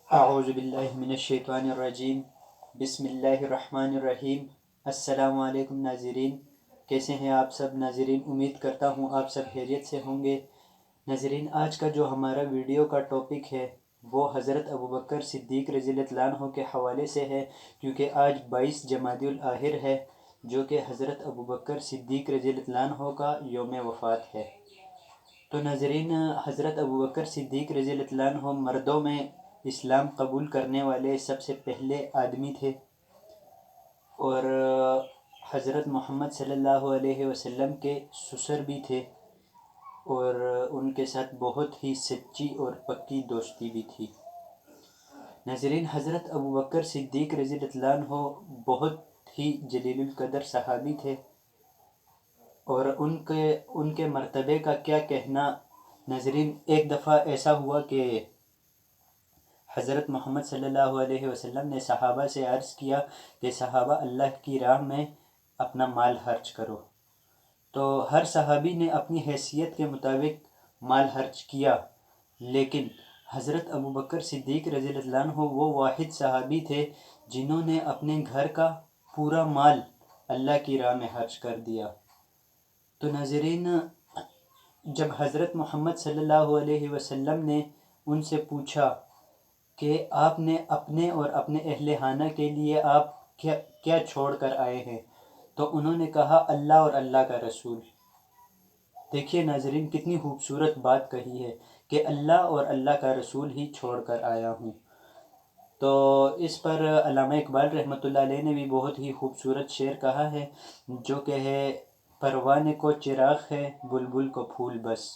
اعوذ باللہ من الشیطان الرجیم، بسم اللہ الرحمن الرحیم۔ السلام علیکم ناظرین، کیسے ہیں آپ سب ناظرین؟ امید کرتا ہوں آپ سب خیریت سے ہوں گے۔ ناظرین، آج کا جو ہمارا ویڈیو کا ٹاپک ہے وہ حضرت ابوبکر صدیق رضی اللہ عنہ کے حوالے سے ہے، کیونکہ آج 22 جمادی الاخر ہے، جو کہ حضرت ابوبکر صدیق رضی اللہ عنہ کا یوم وفات ہے۔ تو ناظرین، حضرت ابوبکر صدیق رضی اللہ عنہ مردوں میں اسلام قبول کرنے والے سب سے پہلے آدمی تھے، اور حضرت محمد صلی اللہ علیہ وسلم کے سسر بھی تھے، اور ان کے ساتھ بہت ہی سچی اور پکی دوستی بھی تھی۔ ناظرین، حضرت ابوبکر صدیق رضی اللہ عنہ بہت ہی جلیل القدر صحابی تھے، اور ان کے مرتبے کا کیا کہنا۔ ناظرین، ایک دفعہ ایسا ہوا کہ حضرت محمد صلی اللہ علیہ وسلم نے صحابہ سے عرض کیا کہ صحابہ، اللہ کی راہ میں اپنا مال خرچ کرو۔ تو ہر صحابی نے اپنی حیثیت کے مطابق مال خرچ کیا، لیکن حضرت ابوبکر صدیق رضی اللہ عنہ وہ واحد صحابی تھے جنہوں نے اپنے گھر کا پورا مال اللہ کی راہ میں خرچ کر دیا۔ تو ناظرین، جب حضرت محمد صلی اللہ علیہ وسلم نے ان سے پوچھا کہ آپ نے اپنے اور اپنے اہل خانہ کے لیے آپ کیا چھوڑ کر آئے ہیں، تو انہوں نے کہا، اللہ اور اللہ کا رسول۔ دیکھیے ناظرین، کتنی خوبصورت بات کہی ہے کہ اللہ اور اللہ کا رسول ہی چھوڑ کر آیا ہوں۔ تو اس پر علامہ اقبال رحمۃ اللہ علیہ نے بھی بہت ہی خوبصورت شعر کہا ہے، جو کہ ہے، پروانے کو چراغ ہے بلبل کو پھول بس،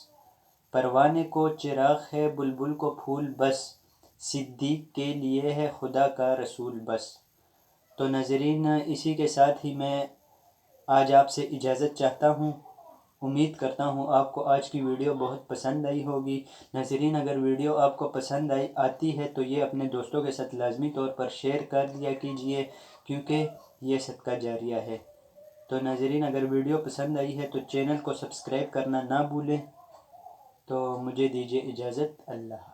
پروانے کو چراغ ہے بلبل کو پھول بس، صدیق کے لیے ہے خدا کا رسول بس۔ تو ناظرین، اسی کے ساتھ ہی میں آج آپ سے اجازت چاہتا ہوں۔ امید کرتا ہوں آپ کو آج کی ویڈیو بہت پسند آئی ہوگی۔ ناظرین، اگر ویڈیو آپ کو پسند آتی ہے تو یہ اپنے دوستوں کے ساتھ لازمی طور پر شیئر کر دیا کیجئے، کیونکہ یہ صدقہ جاریہ ہے۔ تو ناظرین، اگر ویڈیو پسند آئی ہے تو چینل کو سبسکرائب کرنا نہ بھولیں۔ تو مجھے دیجیے اجازت، اللہ۔